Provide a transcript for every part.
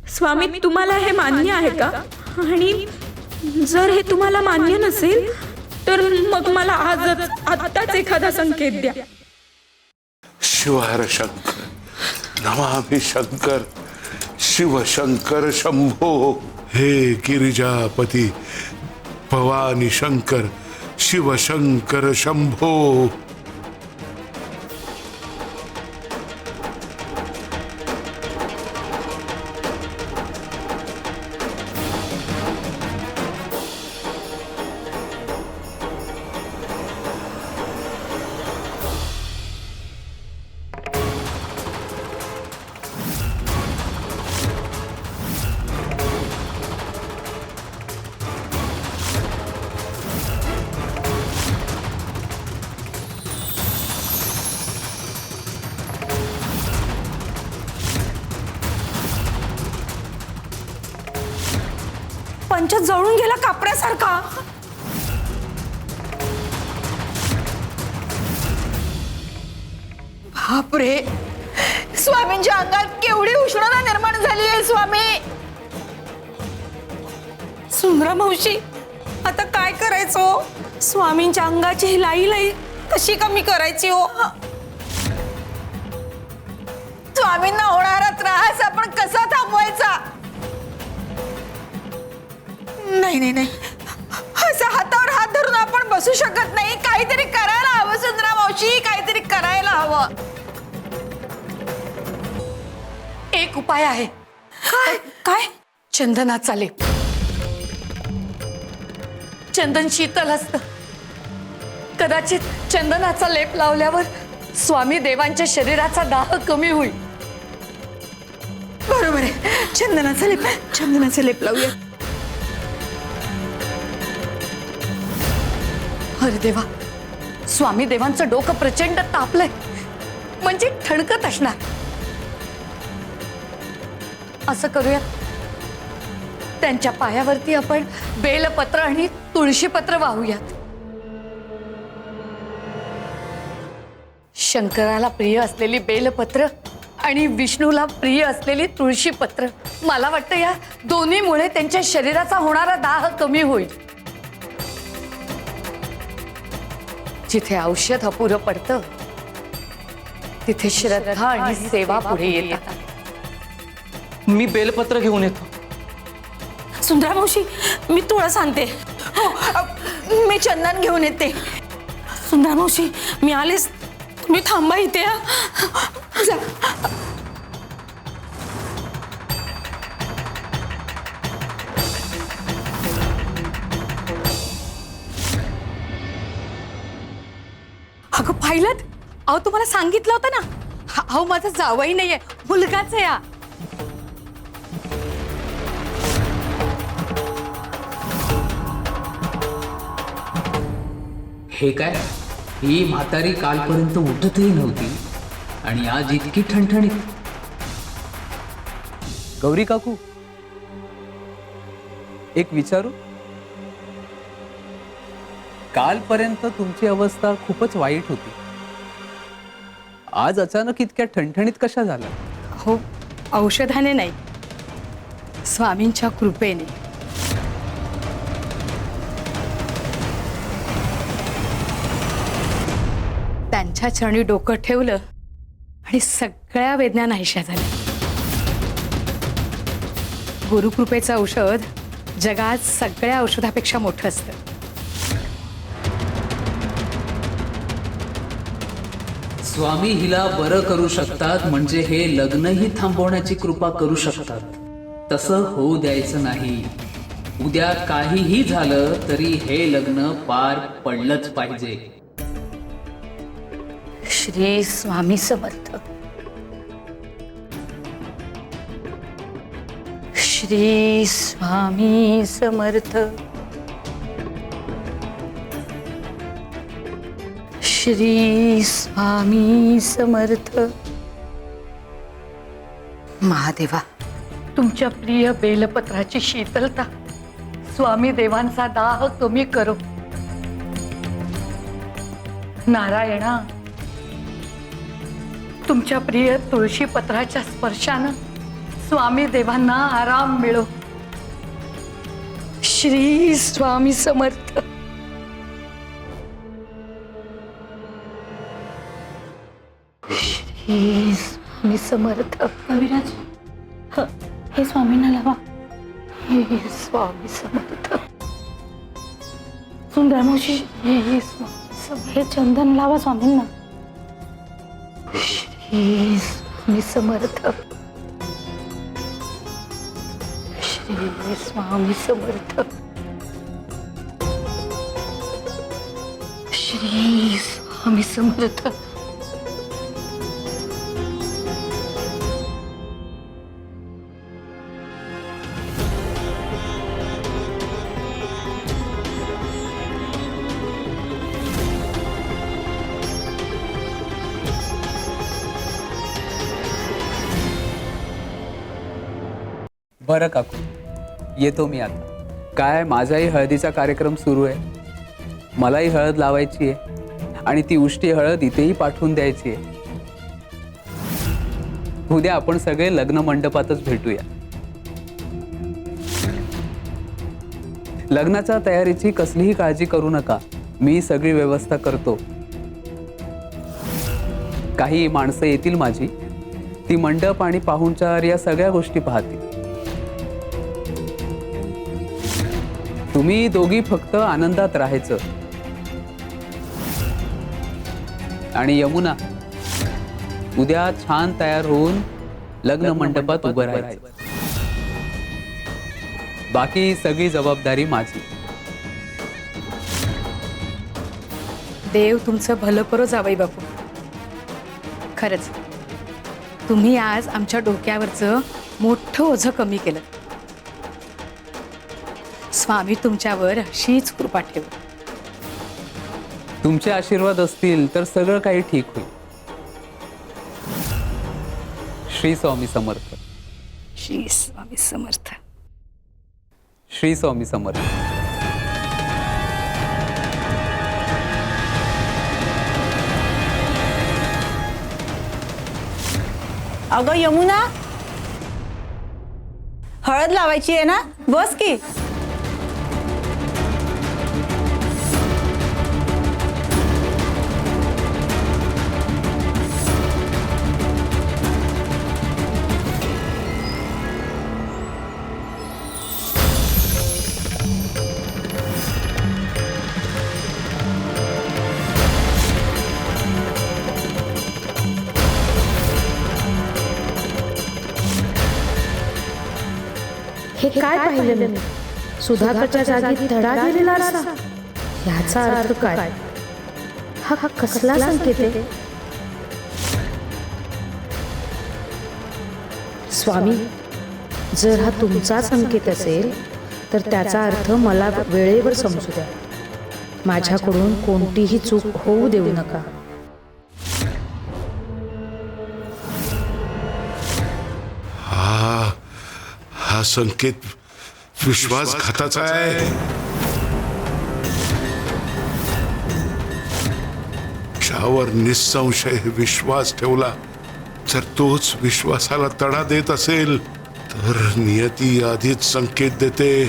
स्वामी तुम्हाला हे मान्य आहे का? आणि जर हे तुम्हाला मान्य नसेल तर मग मला आत्ताच एखादा संकेत द्या. शिवहर शंकर नमामि शंकर शिव शंकर शंभो. हे गिरिजापती भवानी शंकर शिव शंकर शंभो. पंच जळून गेला कापऱ्यासारखा. बापरे, स्वामींच्या अंगात केवढी उष्णता निर्माण झाली आहे. स्वामी सुंदरा मावशी, आता काय करायचं? स्वामींच्या अंगाची लाई लाई कशी कमी करायची हो? स्वामींना होणारा त्रास आपण कसा थांबवायचा? नाही नाही नाही, असं हातावर हात धरून आपण बसू शकत नाही. काहीतरी करायला हवं सुंदरा मावशी, काहीतरी करायला हवं. एक उपाय आहे. काय काय? चंदनाचा लेप. चंदन शीतल असतं. कदाचित चंदनाचा लेप लावल्यावर स्वामी देवांच्या शरीराचा दाह कमी होईल. बरोबर आहे, चंदनाचा लेप लावूया. अरे देवा, स्वामी देवांचं डोकं प्रचंड तापलंय, म्हणजे ठणकत असणार. असं करूया, त्यांच्या पायावरती आपण बेलपत्र आणि तुळशीपत्र वाहूयात. शंकराला प्रिय असलेली बेलपत्र आणि विष्णूला प्रिय असलेली तुळशीपत्र, मला वाटतं या दोन्हीमुळे त्यांच्या शरीराचा होणारा दाह कमी होईल. जिथे औषध अपुरं पडतं तिथे श्रद्धा आणि सेवा पुढे येतात. मी बेलपत्र घेऊन येतो. सुंदरा मावशी, मी तुळस आणते. मी चंदन घेऊन येते. सुंदरा मावशी, मी आलेच, तुम्ही थांबा इथे. जा. अगं पाहिलं? अहो तुम्हाला सांगितलं होतं ना. अहो माझा जावई नाहीये, मुलगाच आहे हा. हे काय, ही म्हातारी कालपर्यंत उठतही नव्हती आणि आज इतकी ठणठणीत. गौरी काकू, एक विचारू? कालपर्यंत तुमची अवस्था खूपच वाईट होती, आज अचानक इतक्या ठणठणीत कशा झाल्या? हो, औषधाने नाही, स्वामींच्या कृपेने. त्यांच्या चरणी डोकं ठेवलं आणि सगळ्या वेदना नाहीशा झाल्या. गुरुकृपेचं औषध जगात सगळ्या औषधापेक्षा मोठं असतं. स्वामी हिला बरं करू शकतात म्हणजे हे लग्नही थांबवण्याची कृपा करू शकतात. तसं होऊ द्यायचं नाही. उद्या काहीही झालं तरी हे लग्न पार पडलंच पाहिजे. श्री स्वामी समर्थ. श्री स्वामी समर्थ. श्री स्वामी समर्थ. महादेवा, तुमच्या प्रिय बेलपत्राची शीतलता स्वामी देवांचा दाह कमी करो. नारायणा, तुमच्या प्रिय तुळशी पत्राच्या स्पर्शानं स्वामी देवांना आराम मिळो. श्री स्वामी समर्थ. श्री स्वामी समर्थ. कविराज हे स्वामींना लावा. श्री स्वामी समर्थ. सुंदर मावशी श्री स्वामी समर्थ. हे चंदन लावा स्वामींना. श्री स्वामी समर्थ. श्री स्वामी समर्थ. श्री स्वामी समर्थ. बरं काकू, येतो मी आता. काय माझाही हळदीचा कार्यक्रम सुरू आहे. मलाही हळद लावायची आहे आणि ती उष्टी हळद इथेही पाठवून द्यायची आहे. उद्या आपण सगळे लग्न मंडपातच भेटूया. लग्नाच्या तयारीची कसलीही काळजी करू नका, मी सगळी व्यवस्था करतो. काही माणसं येतील माझी, ती मंडप आणि पाहुणचार या सगळ्या गोष्टी पाहतील. तुम्ही दोघी फक्त आनंदात राहायचं. आणि यमुना, उद्या छान तयार होऊन लग्न मंडपात उभं राहायचं. बाकी सगळी जबाबदारी माझी. देव तुमचं भलं करो जावई बापू. खरंच तुम्ही आज आमच्या डोक्यावरचं मोठं ओझं कमी केलं. स्वामी तुमच्यावर अशीच कृपा ठेव. तुमचे आशीर्वाद असतील तर सगळं काही ठीक होईल. श्री स्वामी समर्थ. श्री स्वामी समर्थ. श्री स्वामी समर्थ. अगं यमुना, हळद लावायची आहे ना, बस की. हे काय पाहिलं मी? सुधाकरच्या जागी धडा गेलेला असा. ह्याचा अर्थ काय? हा कसला संकेत आहे? स्वामी, जर हा तुमचा संकेत असेल तर त्याचा अर्थ मला वेळेवर समजू द्या. माझ्याकडून कोणतीही चूक होऊ देऊ नका. हा संकेत विश्वासघाताचा आहे. ज्यावर निसंशय विश्वास ठेवला, जर तोच विश्वासाला तडा देत असेल तर नियती आधीच संकेत देते.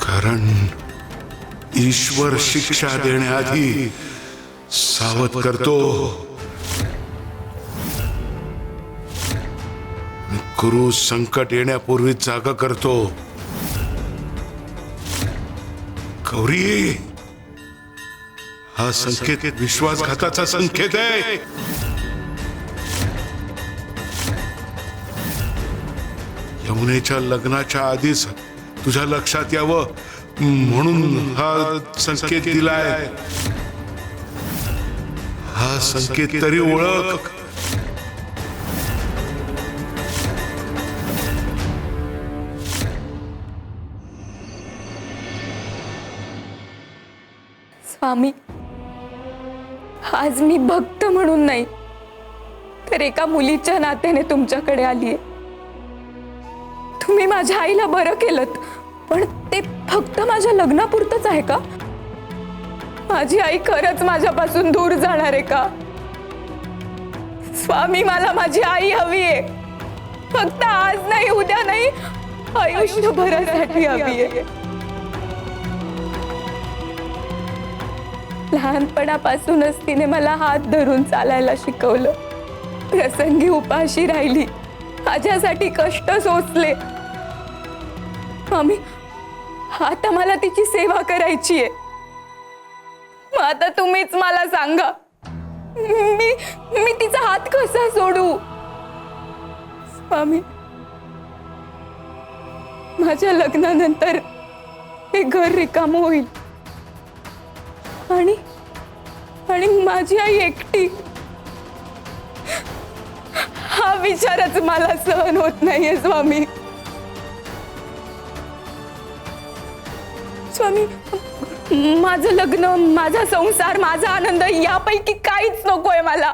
कारण ईश्वर शिक्षा देण्याआधी सावध करतो. गुरु संकट येण्यापूर्वी जागा करतो. गौरी, हा संकेत विश्वासघाताचा संकेत आहे. यमुनेच्या लग्नाच्या आधीच तुझ्या लक्षात यावं म्हणून हा संकेत दिलाय. हा संकेत तरी ओळख. स्वामी, आज मी भक्त म्हणून नाही तर एका मुलीच्या नात्याने तुमच्याकडे आलीये. तुम्ही माझ्या आईला बरं केलंत, पण ते फक्त माझ्या लग्नापुरतंच आहे का? माझी आई खरंच माझ्यापासून दूर जाणार आहे का? स्वामी मला माझी आई हवी आहे, फक्त आज नाही, उद्या नाही, आयुष्यभरासाठी हवी आहे. लहानपणापासूनच तिने मला हात धरून चालायला शिकवलं. प्रसंगी उपाशी राहिली, माझ्यासाठी कष्ट सोसले. स्वामी, आता मला तिची सेवा करायची आहे. मग आता तुम्हीच मला सांगा, मी तिचा हात कसा सोडू? स्वामी, माझ्या लग्नानंतर हे घर रिकामं होईल आणि माझी आई एकटी. हा विचारच मला सहन होत नाहीये स्वामी. स्वामी, माझं लग्न, माझा संसार, माझा आनंद यापैकी काहीच नकोय मला.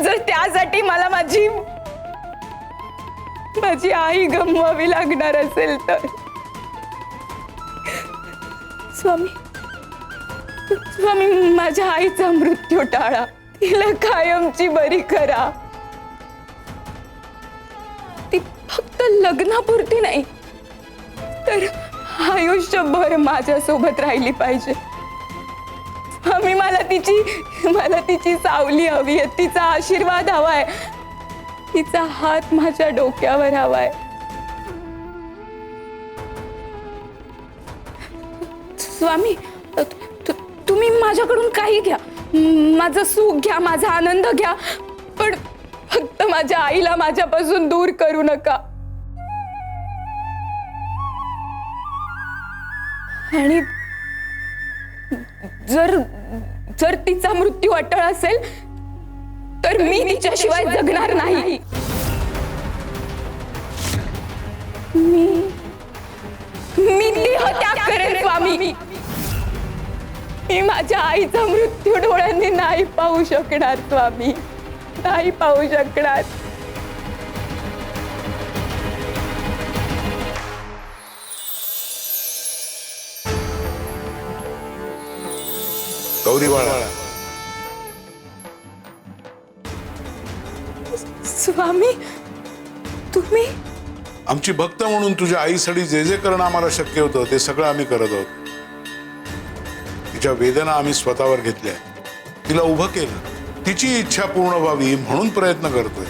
जर त्यासाठी मला माझी आई गमवावी लागणार असेल तर. स्वामी, माझ्या आईचा मृत्यू टाळा, तिला कायमची बरी करा. ती फक्त लग्नापुरती नाही तर आयुष्यभर माझ्यासोबत राहिली पाहिजे. स्वामी, मला तिची सावली हवी आहे, तिचा आशीर्वाद हवाय, तिचा हात माझ्या डोक्यावर हवाय. स्वामी, तुम्ही माझ्याकडून काही घ्या, माझं सुख घ्या, माझा आनंद घ्या, पण फक्त माझ्या आईला माझ्यापासून दूर करू नका. आणि जर तिचा मृत्यू अटळ असेल तर मी तिच्याशिवाय जगणार नाही. मी देहत्याग करेन स्वामी. मी माझ्या आईचा मृत्यू डोळ्यांनी नाही पाहू शकणार स्वामी, नाही पाहू शकणार. गौरी बाळा, स्वामी, तुम्ही आमची भक्त म्हणून तुझ्या आईसाठी जे जे करणं आम्हाला शक्य होतं ते सगळं आम्ही करत आहोत. तिच्या वेदना आम्ही स्वतःवर घेतल्या, तिला उभं केलं, तिची इच्छा पूर्ण व्हावी म्हणून प्रयत्न करतोय.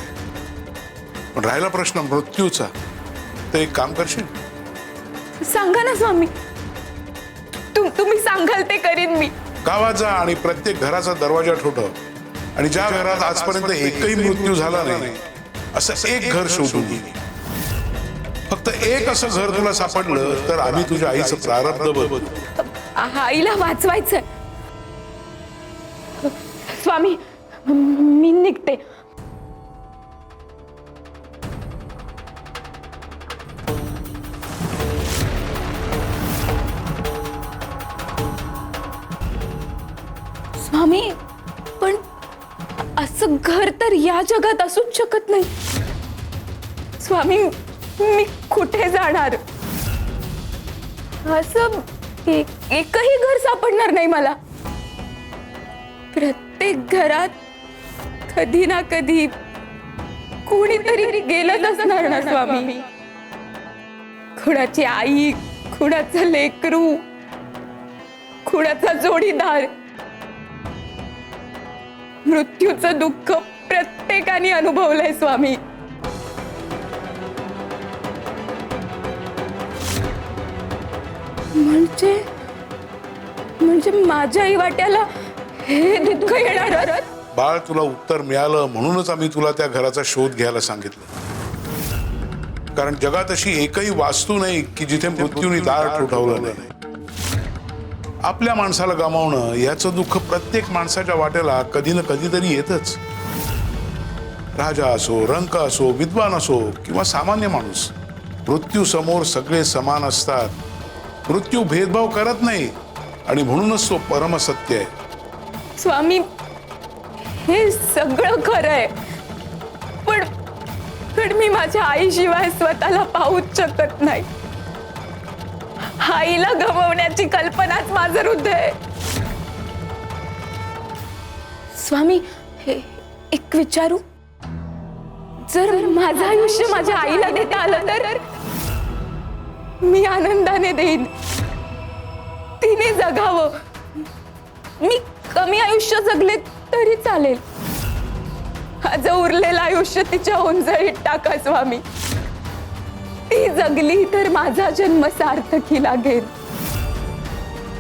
पण राहिला प्रश्न मृत्यूचा, तर एक काम करशील? सांगा ना स्वामी, तुम्ही सांगाल ते करीन मी. गावात जा आणि प्रत्येक घराचा दरवाजा ठोठव आणि ज्या घरात आजपर्यंत एकही मृत्यू झाला नाही असं एक घर शोधून घे. फक्त एक असं घर तुला सापडलं तर आम्ही तुझ्या आईचं प्रारब्ध बघू. आईला वाचवायचंय. स्वामी, मी निघते. स्वामी, पण असं घर तर या जगात असूच शकत नाही. स्वामी, मी कुठे जाणार? असं एकही घर सापडणार नाही मला. प्रत्येक घरात कधी ना कधी कोणीतरी गेलंच असणार ना स्वामी. कुणाची आई, कुणाचं लेकरू, कुणाचा जोडीदार. मृत्यूचं दुःख प्रत्येकाने अनुभवलंय स्वामी. म्हणजे माझ्याही वाट्याला हे दुःख येणार? बाळ, तुला उत्तर मिळालं म्हणूनच आम्ही तुला त्या घराचा शोध घ्यायला सांगितलं. कारण जगात अशी एकही वास्तू नाही की जिथे मृत्यूने दार ठोठावलं नाही. आपल्या माणसाला गमावणं याचं दुःख प्रत्येक माणसाच्या वाट्याला कधी ना कधीतरी येतच. राजा असो, रंक असो, विद्वान असो किंवा सामान्य माणूस, मृत्यू समोर सगळे समान असतात. मृत्यू भेदभाव करत नाही आणि म्हणूनच तो परमसत्य आहे. स्वामी, हे सगळं खरं आहे, पण मी माझ्या आईशिवाय स्वतःला पाहूच शकत नाही. आईला गमावण्याची कल्पनाच माझं हृदय. स्वामी, एक विचारू? जर माझं आयुष्य माझ्या आईला देता आलं तर मी आनंदाने देईन. तिने जगावं. मी कमी आयुष्य जगले तरी चालेल. माझं उरलेलं आयुष्य तिच्या ओंजळीत टाका स्वामी. ती जगली तर माझा जन्म सार्थकी लागेल.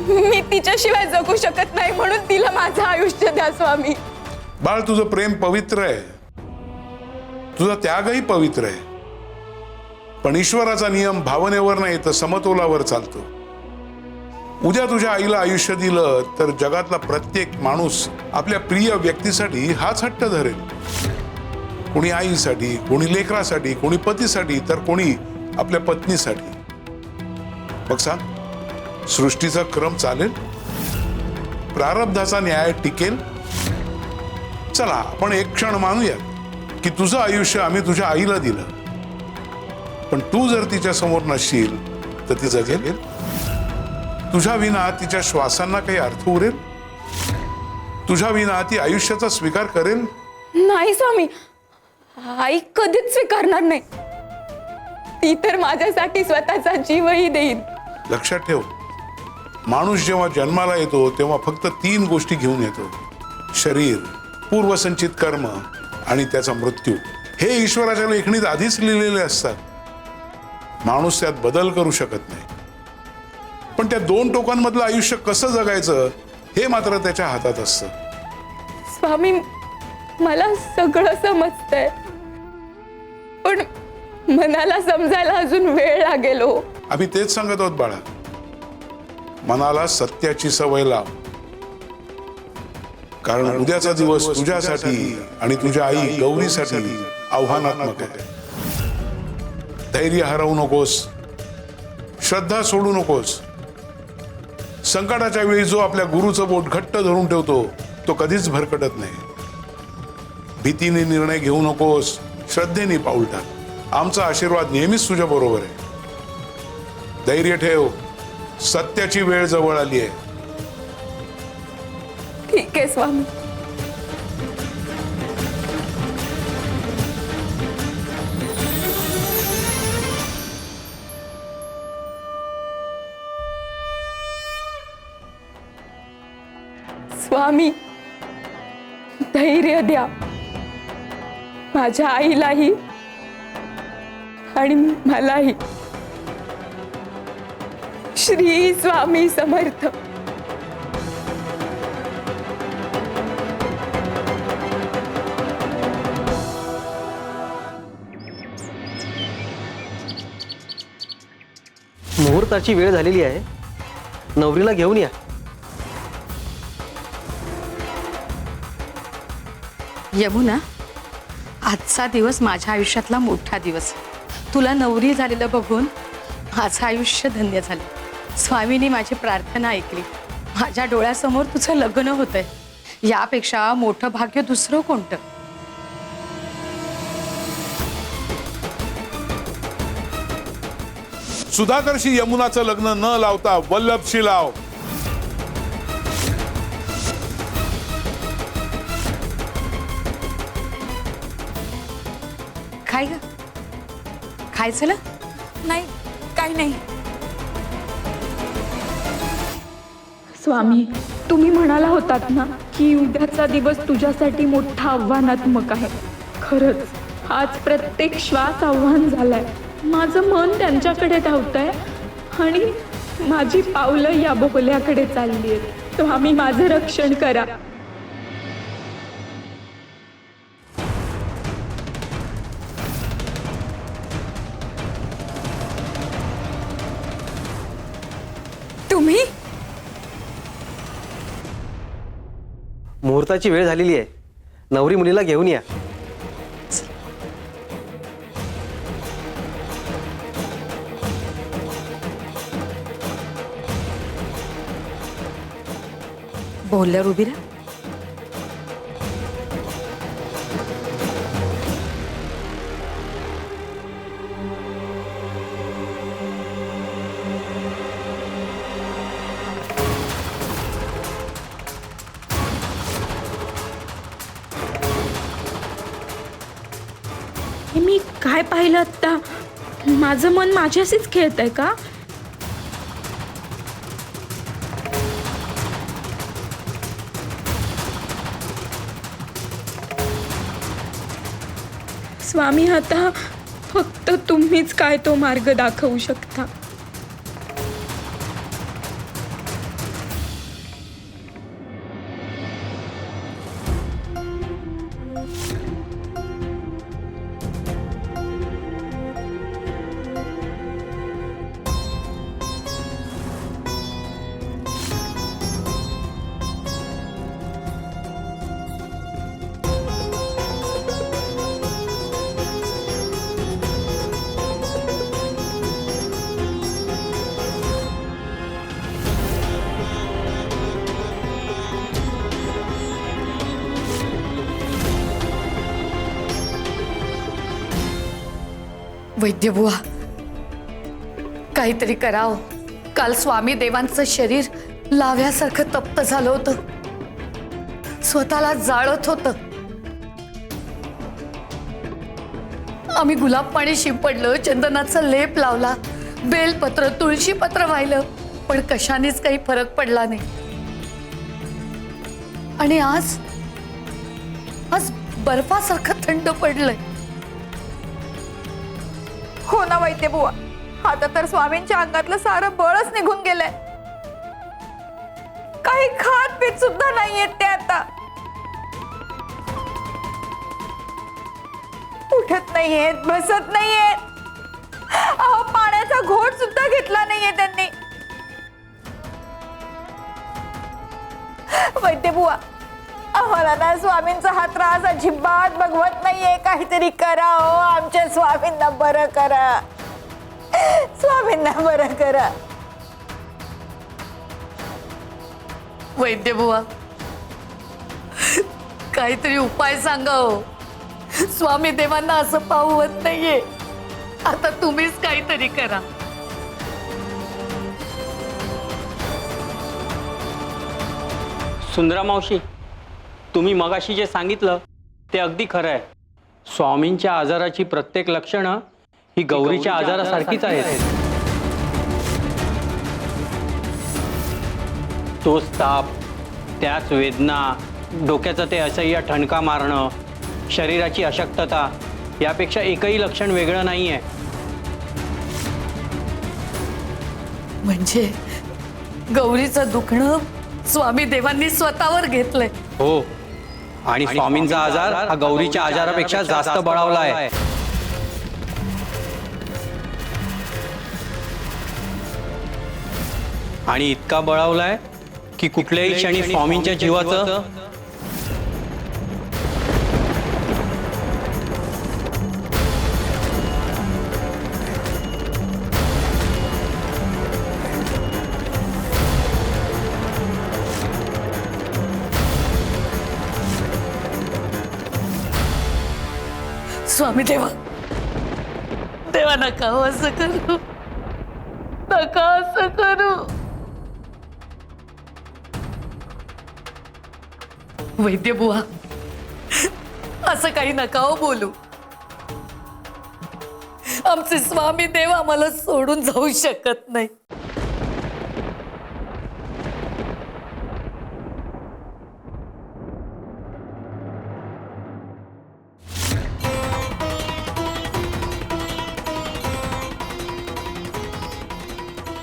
मी तिच्याशिवाय जगू शकत नाही म्हणून तिला माझं आयुष्य द्या स्वामी. बाळ, तुझं प्रेम पवित्र आहे, तुझा त्यागही पवित्र आहे, पण ईश्वराचा नियम भावनेवर नाही तर समतोलावर चालतो. उद्या तुझ्या आईला आयुष्य दिलं तर जगातला प्रत्येक माणूस आपल्या प्रिय व्यक्तीसाठी हाच हट्ट धरेल. कोणी आईसाठी, कोणी लेकरासाठी, कोणी पतीसाठी, तर कोणी आपल्या पत्नीसाठी. मग सांग, सृष्टीचा क्रम चालेल? प्रारब्धाचा न्याय टिकेल? चला आपण एक क्षण मानूया की तुझं आयुष्य आम्ही तुझ्या आईला दिलं, पण तू जर तिच्या समोर नसशील तर ती जगेल? तुझ्या विना तिच्या श्वासांना काही अर्थ उरेल? तुझ्या विना ती आयुष्याचा स्वीकार करेल? नाही स्वामी, आई कधीच स्वीकारणार नाही. ती तर माझ्यासाठी स्वतःचा जीवही देईन. लक्षात ठेव, माणूस जेव्हा जन्माला येतो तेव्हा फक्त 3 गोष्टी घेऊन येतो: शरीर, पूर्वसंचित कर्म आणि त्याचा मृत्यू. हे ईश्वराच्या लेखणीत आधीच लिहिलेले असतात. माणूस त्यात बदल करू शकत नाही, पण त्या 2 टोकांमधलं आयुष्य कसं जगायचं हे मात्र त्याच्या हातात असतं. स्वामी, मला सगळं समजतंय, पण मनाला समजायला अजून वेळ लागेल हो. आम्ही तेच सांगत आहोत बाळा, मनाला सत्याची सवय लाव, कारण उद्याचा दिवस तुझ्यासाठी आणि तुझ्या आई गौरीसाठी आव्हानात्मक आहे. धैर्य हरवू नकोस, श्रद्धा सोडू नकोस. संकटाच्या वेळी जो आपल्या गुरुचं बोट घट्ट धरून ठेवतो तो कधीच भरकटत नाही. भीतीने निर्णय घेऊ नकोस, श्रद्धेने पाऊल टाक. आमचा आशीर्वाद नेहमीच तुझ्या बरोबर आहे. धैर्य ठेव, सत्याची वेळ जवळ आली आहे. ठीक आहे स्वामी. स्वामी, धैर्य द्या माझ्या आईलाही आणि मलाही. श्री स्वामी समर्थ. मुहूर्ताची वेळ झालेली आहे, नवरीला घेऊन या. यमुना, आजचा दिवस माझ्या आयुष्यातला मोठा दिवस. तुला नवरी झालेलं बघून माझं आयुष्य धन्य झालं. स्वामींनी माझी प्रार्थना ऐकली. माझ्या डोळ्यासमोर तुझं लग्न होतंय. यापेक्षा मोठं भाग्य दुसरं कोणतं? सुधाकरशी यमुनाचं लग्न न लावता वल्लभशी लाव. काय ग, काय झालं? नाही, काही नाही. स्वामी, तुम्ही म्हणाला होतात ना की उद्याचा दिवस तुझ्यासाठी मोठा आव्हानात्मक आहे. खरंच आज प्रत्येक श्वास आव्हान झालाय. माझं मन त्यांच्याकडे धावतंय आणि माझी पावलं या बोहल्याकडे चालली आहेत. स्वामी, माझं रक्षण करा. तुम्ही? मुहूर्ताची वेळ झालेली आहे, नवरी मुलीला घेऊन या. बोलल्यावर उभी राहा. हे मी काय पाहिलं आत्ता? माझं मन माझ्याशीच खेळतंय का? स्वामी, आता फक्त तुम्हीच काय तो मार्ग दाखवू शकता. वैद्यबुवा, काहीतरी करावं. काल स्वामी देवांचं शरीर लाव्यासारखं तप्त झालं होतं, स्वतःला जाळत होतं. आम्ही गुलाब पाणी शिंपडलं, चंदनाचा लेप लावला, बेलपत्र तुळशीपत्र वाहिलं, पण कशानेच काही फरक पडला नाही. आणि आज आज बर्फासारखं थंड पडलंय. हो ना वैद्यबुवा, आता तर स्वामींच्या अंगातलं सारं बळच निघून गेलंय. काही खात पीत सुद्धा नाहीयेत ते आता. उठत नाहीयेत, बसत नाहीयेत. अहो, पाण्याचा घोट सुद्धा घेतला नाहीये त्यांनी. वैद्यबुवा, आम्हाला ना स्वामींचा हा त्रास अजिबात बघवत नाहीये. काहीतरी करा हो, आमच्या स्वामींना बरं करा. स्वामींना बरं करा. वैद्यबुवा, काहीतरी उपाय सांगा हो. स्वामी देवांना असं पाहवत नाहीये. आता तुम्हीच काहीतरी करा. सुंदरा मावशी, तुम्ही मगाशी जे सांगितलं ते अगदी खरं आहे. स्वामींच्या आजाराची प्रत्येक लक्षणं ही गौरीच्या आजारासारखीच आहेत. तोच ताप, त्याच वेदना, डोक्याचं ते असह्य ठणका मारणं, शरीराची अशक्तता, यापेक्षा एकही लक्षण वेगळं नाहीये. म्हणजे गौरीचं दुखणं स्वामी देवांनी स्वतःवर घेतलंय. हो, आणि स्वामींचा आजार हा गौरीच्या आजारापेक्षा जास्त बळावला आहे. आणि इतका बळावलाय की कुठल्याही क्षणी स्वामींच्या जीवाचं स्वामी देवा, देवा नका हो असं करू, नका असं करू. वैद्यबुवा, असं काही नका हो बोलू. आमचे स्वामी देव आम्हाला सोडून जाऊ शकत नाही.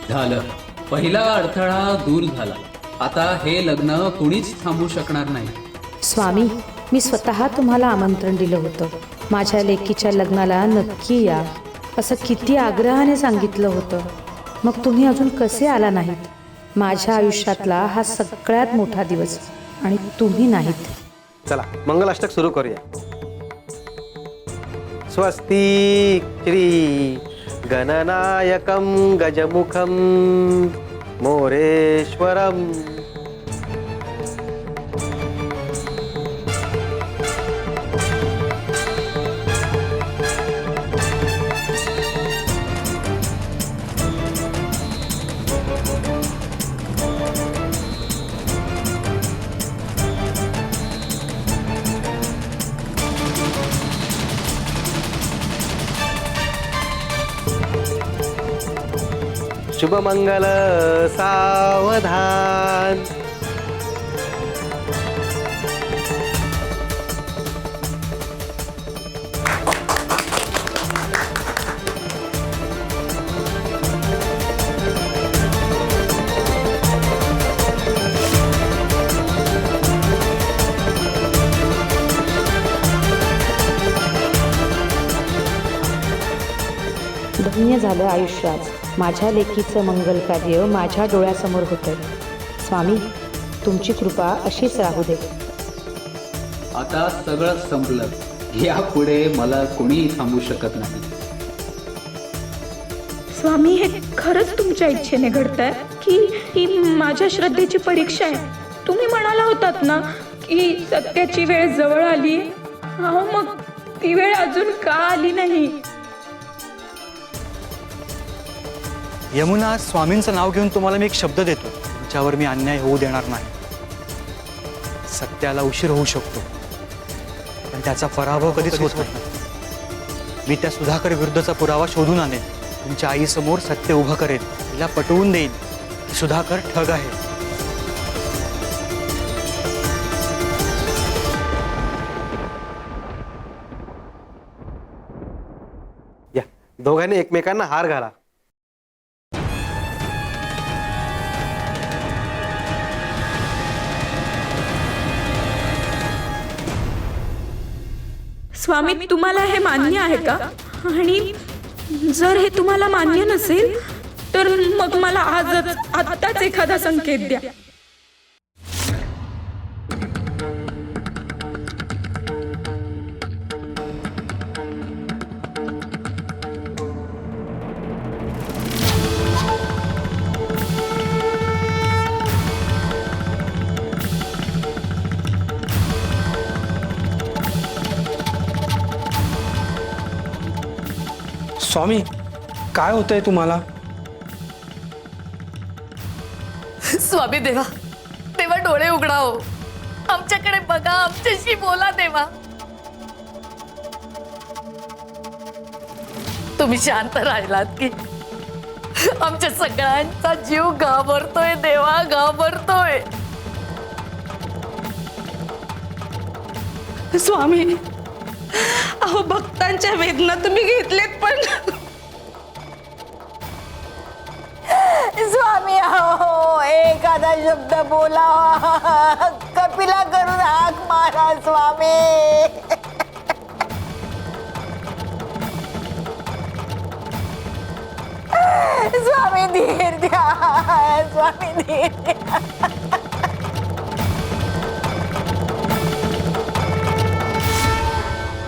झालं, पहिला अडथळा दूर झाला. आता हे लग्न कुणीच थांबवू शकणार नाही. स्वामी, मी स्वतः तुम्हाला आमंत्रण दिलं होतं. माझ्या लेकीच्या लग्नाला नक्की या असं किती आग्रहाने सांगितलं होतं. मग तुम्ही अजून कसे आला नाहीत? माझ्या आयुष्यातला हा सगळ्यात मोठा दिवस आणि तुम्ही नाहीत. चला मंगलाष्टक सुरू करूया. स्वस्ती श्री गणनायकं गजमुखं मोरेश्वरम. शुभमंगल सावधान. धन्य झालं आयुष्य आज. माझ्या लेकीचं मंगल कार्य माझ्या डोळ्यासमोर होतंय. स्वामी, तुमची कृपा अशीच राहू दे. आता सगळं संपलं. यापुढे मला कोणीही थांबू शकत नाही. स्वामी, हे खरंच तुमच्या इच्छेने घडतंय की ही माझ्या श्रद्धेची परीक्षा आहे? तुम्ही म्हणाला होतात ना की सत्याची वेळ जवळ आली. अहो, मग ती वेळ अजून का आली नाही? यमुना, स्वामींचं नाव घेऊन तुम्हाला मी एक शब्द देतो, तुमच्यावर मी अन्याय होऊ देणार नाही. सत्याला उशीर होऊ शकतो, पण त्याचा पराभव कधीच होत नाही. मी त्या सुधाकर विरुद्धचा पुरावा शोधून आणेन. तुमच्या आईसमोर सत्य उभं करेन. तिला पटवून देईन की सुधाकर ठग आहे. या दोघांनी एकमेकांना हार घाला. स्वामी, तुम्हाला हे मान्य आहे का? आणि जर हे तुम्हाला मान्य नसेल तर मग मला आत्ताच एखादा संकेत द्या. स्वामी, काय होतंय तुम्हाला? स्वामी देवा, देवा डोळे उघडा हो. आमच्याकडे बघा, आमच्याशी बोला देवा. तुम्ही शांत राहिलात की आमच्या सगळ्यांचा जीव घाबरतोय देवा, घाबरतोय. स्वामी, अहो, भक्तांच्या वेदना तुम्ही घेतलेत, पण स्वामी अहो, एखादा शब्द बोला. कपिला करून हाक मारा स्वामी. स्वामी धीर द्या, स्वामी धीर द्या.